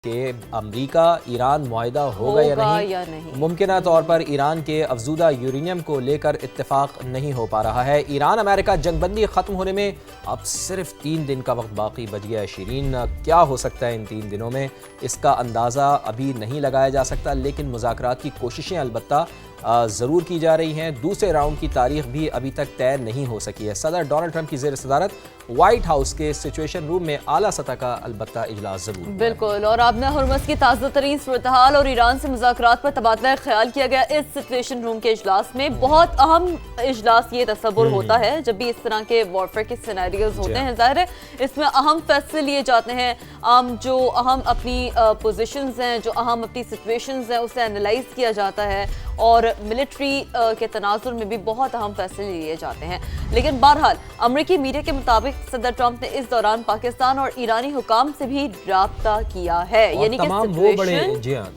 کہ امریکہ ایران معاہدہ ہوگا یا نہیں ممکنہ طور پر ایران کے افزودہ یورینیم کو لے کر اتفاق نہیں ہو پا رہا ہے۔ ایران امریکہ جنگ بندی ختم ہونے میں اب صرف 3 دن کا وقت باقی بچ گیا ہے۔ شیرین، کیا ہو سکتا ہے ان 3 دنوں میں؟ اس کا اندازہ ابھی نہیں لگایا جا سکتا، لیکن مذاکرات کی کوششیں البتہ ضرور کی جا رہی ہیں۔ دوسرے راؤنڈ کی تاریخ بھی ابھی تک طے نہیں ہو سکی ہے۔ صدر ڈونلڈ ٹرمپ کی زیر صدارت وائٹ ہاؤس کے سچویشن روم میں اعلیٰ سطح کا البتہ اجلاس ضرور ہوا ہے۔ بالکل، اور آبنہ ہرمز کی تازہ ترین صورتحال اور ایران سے مذاکرات پر تبادلہ خیال کیا گیا اس سچویشن روم کے اجلاس میں۔ بہت اہم اجلاس یہ تصور ہوتا ہے جب بھی اس طرح کے وارفیئر کے سینیریوز ہوتے ہیں۔ ظاہر ہے اس میں اہم فیصلے لیے جاتے ہیں، جو اہم اپنی پوزیشنز ہیں، جو اہم اپنی سچویشنز ہیں، اسے انالائز کیا جاتا ہے، اور ملٹری کے تناظر میں بھی بہت اہم فیصلے لیے جاتے ہیں۔ لیکن بہرحال امریکی میڈیا کے مطابق صدر ٹرمپ نے اس دوران پاکستان اور ایرانی حکام سے بھی رابطہ کیا ہے، یعنی کہ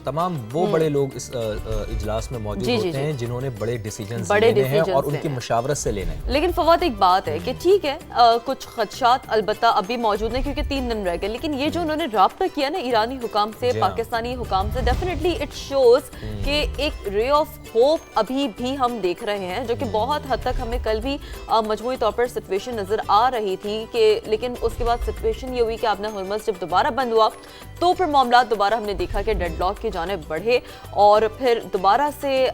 تمام وہ بڑے لوگ اس اجلاس میں موجود ہوتے ہیں جنہوں نے بڑے ڈیسیجنز لینے ہیں اور ان کی مشاورت سے لینے ہیں۔ لیکن فواد، ایک بات ہے کہ ٹھیک ہے کچھ خدشات البتہ ابھی موجود ہیں کیونکہ 3 دن رہ گئے، لیکن یہ جو انہوں نے رابطہ کیا نا ایرانی حکام سے، پاکستانی حکام سے، ڈیفینیٹلی اٹ شوز کہ ایک رے آف ہوپ ابھی بھی ہم دیکھ رہے ہیں، جو کہ بہت حد تک ہمیں کل بھی مجموعی طور پر سچویشن نظر آ رہی تھی کہ لیکن اس کے بعد سچویشن یہ ہوئی کہ آبنہ ہرمز جب دوبارہ بند ہوا تو پھر معاملات دوبارہ ہم نے دیکھا کہ ڈیڈ لاک کی جانب بڑھے اور پھر دوبارہ سے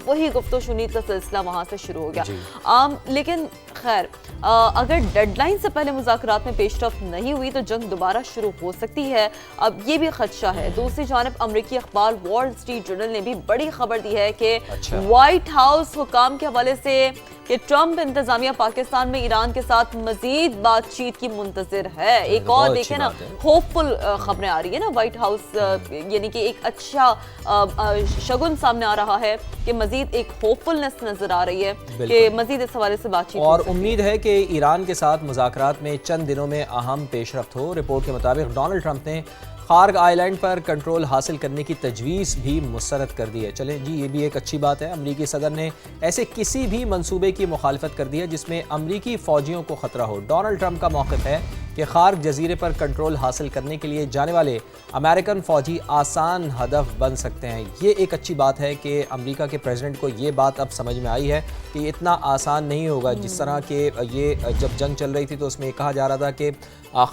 وہی گفت و شنید کا سلسلہ وہاں سے شروع ہو گیا۔ لیکن خیر، اگر ڈیڈ لائن سے پہلے مذاکرات میں پیش رفت نہیں ہوئی تو جنگ دوبارہ شروع ہو سکتی ہے، اب یہ بھی خدشہ ہے۔ دوسری جانب امریکی اخبار وال اسٹریٹ جرنل نے بھی بڑی خبر دی ہے کہ وائٹ ہاؤس حکام کے حوالے سے کہ ٹرمپ انتظامیہ پاکستان میں ایران کے ساتھ مزید بات چیت کی منتظر ہے۔ ایک اور دیکھیں نا، ہوپ فل خبریں آ رہی ہیں نا وائٹ ہاؤس، یعنی کہ ایک اچھا شگن سامنے آ رہا ہے کہ مزید ایک ہوپ فلنس نظر آ رہی ہے کہ مزید اس حوالے سے بات چیت اور امید ہے کہ ایران کے ساتھ مذاکرات میں چند دنوں میں اہم پیش رفت ہو۔ رپورٹ کے مطابق ڈونلڈ ٹرمپ نے خارگ آئی لینڈ پر کنٹرول حاصل کرنے کی تجویز بھی مسترد کر دی ہے۔ چلیں جی، یہ بھی ایک اچھی بات ہے۔ امریکی صدر نے ایسے کسی بھی منصوبے کی مخالفت کر دی ہے جس میں امریکی فوجیوں کو خطرہ ہو۔ ڈونلڈ ٹرمپ کا موقف ہے کہ خارگ جزیرے پر کنٹرول حاصل کرنے کے لیے جانے والے امریکن فوجی آسان ہدف بن سکتے ہیں۔ یہ ایک اچھی بات ہے کہ امریکہ کے پریزیڈنٹ کو یہ بات اب سمجھ میں آئی ہے کہ یہ اتنا آسان نہیں ہوگا۔ جس طرح کہ یہ جب جنگ چل رہی تھی تو اس میں کہا جا رہا تھا کہ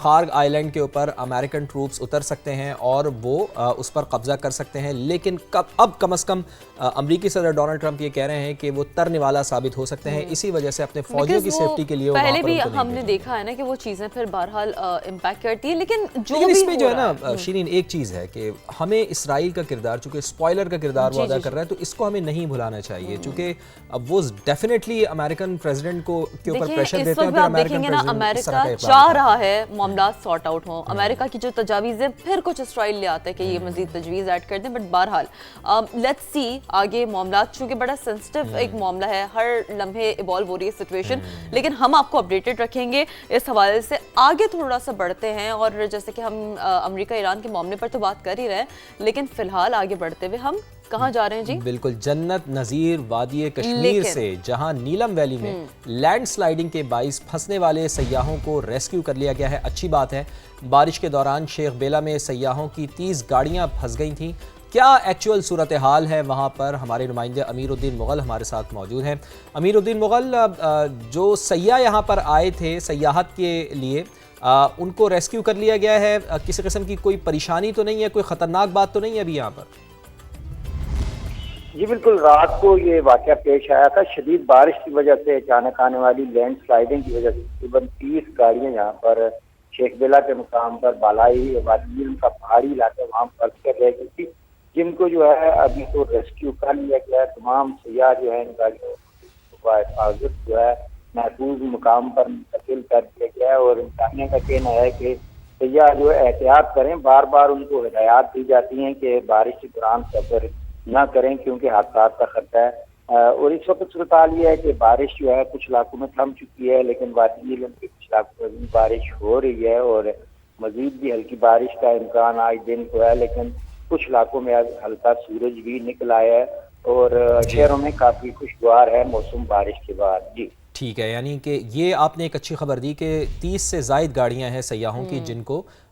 خارگ آئی لینڈ کے اوپر امریکن ٹروپس اتر سکتے ہیں اور وہ اس پر قبضہ کر سکتے ہیں، لیکن اب کم از کم امریکی صدر ڈونلڈ ٹرمپ یہ کہہ رہے ہیں کہ وہ ترنے والا ثابت ہو سکتے ہیں، اسی وجہ سے اپنے فوجیوں کی سیفٹی کے لیے پہلے بھی ہم نے دیکھا ہے نا کہ وہ چیزیں پھر بہرحال امپیکٹ کرتی ہیں۔ لیکن اس میں جو ہے نا شیرین، ایک چیز ہے کہ ہمیں اسرائیل کا کردار، چونکہ اسپوائلر کا کردار وہ ادا کر رہا ہے، تو اس کو ہمیں نہیں بھلانا چاہیے، چونکہ وہ ڈیفینیٹلی امریکن پریزیڈنٹ کو کے اوپر پریشر دیتے ہیں۔ پھر امریکہ چاہ رہا ہے معاملات سارٹ آؤٹ ہوں، امریکہ کی جو تجاویز ہیں پھر کچھ اسرائیل لے آتا ہے کہ یہ مزید تجویز ایڈ کر دیں، بٹ بہرحال لیٹس سی آگے معاملات، چونکہ بڑا سینسٹیو ایک معاملہ ہے، ہر لمحے ایوالو ہو رہی ہے سچویشن، لیکن ہم آپ کو اپڈیٹڈ رکھیں گے اس حوالے سے۔ آگے تھوڑا سا بڑھتے ہیں، اور جیسے کہ ہم امریکہ ایران کے معاملے پر تو بات کر ہی رہے ہیں، لیکن فی الحال آگے بڑھتے ہوئے ہم کہاں جا رہے ہیں جی؟ بالکل، جنت نظیر وادی کشمیر سے، جہاں نیلم ویلی میں لینڈ سلائیڈنگ کے باعث پھنسنے والے سیاحوں کو ریسکیو کر لیا گیا ہے۔ اچھی بات ہے۔ بارش کے دوران شیخ بیلا میں سیاحوں کی 30 گاڑیاں پھنس گئی تھیں۔ کیا ایکچوئل صورتحال ہے وہاں پر؟ ہمارے نمائندے امیر الدین مغل ہمارے ساتھ موجود ہیں۔ امیر الدین مغل، جو سیاح یہاں پر آئے تھے سیاحت کے لیے، ان کو ریسکیو کر لیا گیا ہے؟ کسی قسم کی کوئی پریشانی تو نہیں ہے، کوئی خطرناک بات تو نہیں ہے ابھی یہاں پر؟ جی بالکل، رات کو یہ واقعہ پیش آیا تھا۔ شدید بارش کی وجہ سے اچانک آنے والی لینڈ سلائڈنگ کی وجہ سے تقریباً 30 گاڑیاں یہاں پر شیخ بیلا کے مقام پر بالائی وادی کا پہاڑی علاقہ وہاں پھنس کر رہ گئی تھی، جن کو جو ہے ابھی تو ریسکیو کر لیا گیا ہے۔ تمام سیاح جو ہے ان گاڑیوں کو حفاظت جو ہے محفوظ مقام پر منتقل کر دیا گیا ہے، اور انتظامیہ کا کہنا ہے کہ سیاح جو احتیاط کریں، بار بار ان کو ہدایات دی جاتی ہیں کہ بارش کے دوران سفر نہ کریں کیونکہ حادثات کا خطرہ ہے۔ اور اس وقت صورتحال یہ ہے کہ بارش جو ہے کچھ علاقوں میں تھم چکی ہے، لیکن وادی نیلم کے کچھ علاقوں میں بھی بارش ہو رہی ہے، اور مزید بھی ہلکی بارش کا امکان آج دن کو ہے، لیکن کچھ علاقوں میں ہلکا سورج بھی نکل آیا ہے، اور شہروں میں کافی خوشگوار ہے موسم بارش کے بعد۔ جی ٹھیک ہے، یعنی کہ یہ آپ نے ایک اچھی خبر دی کہ 30 سے زائد گاڑیاں ہیں سیاحوں کی جن کو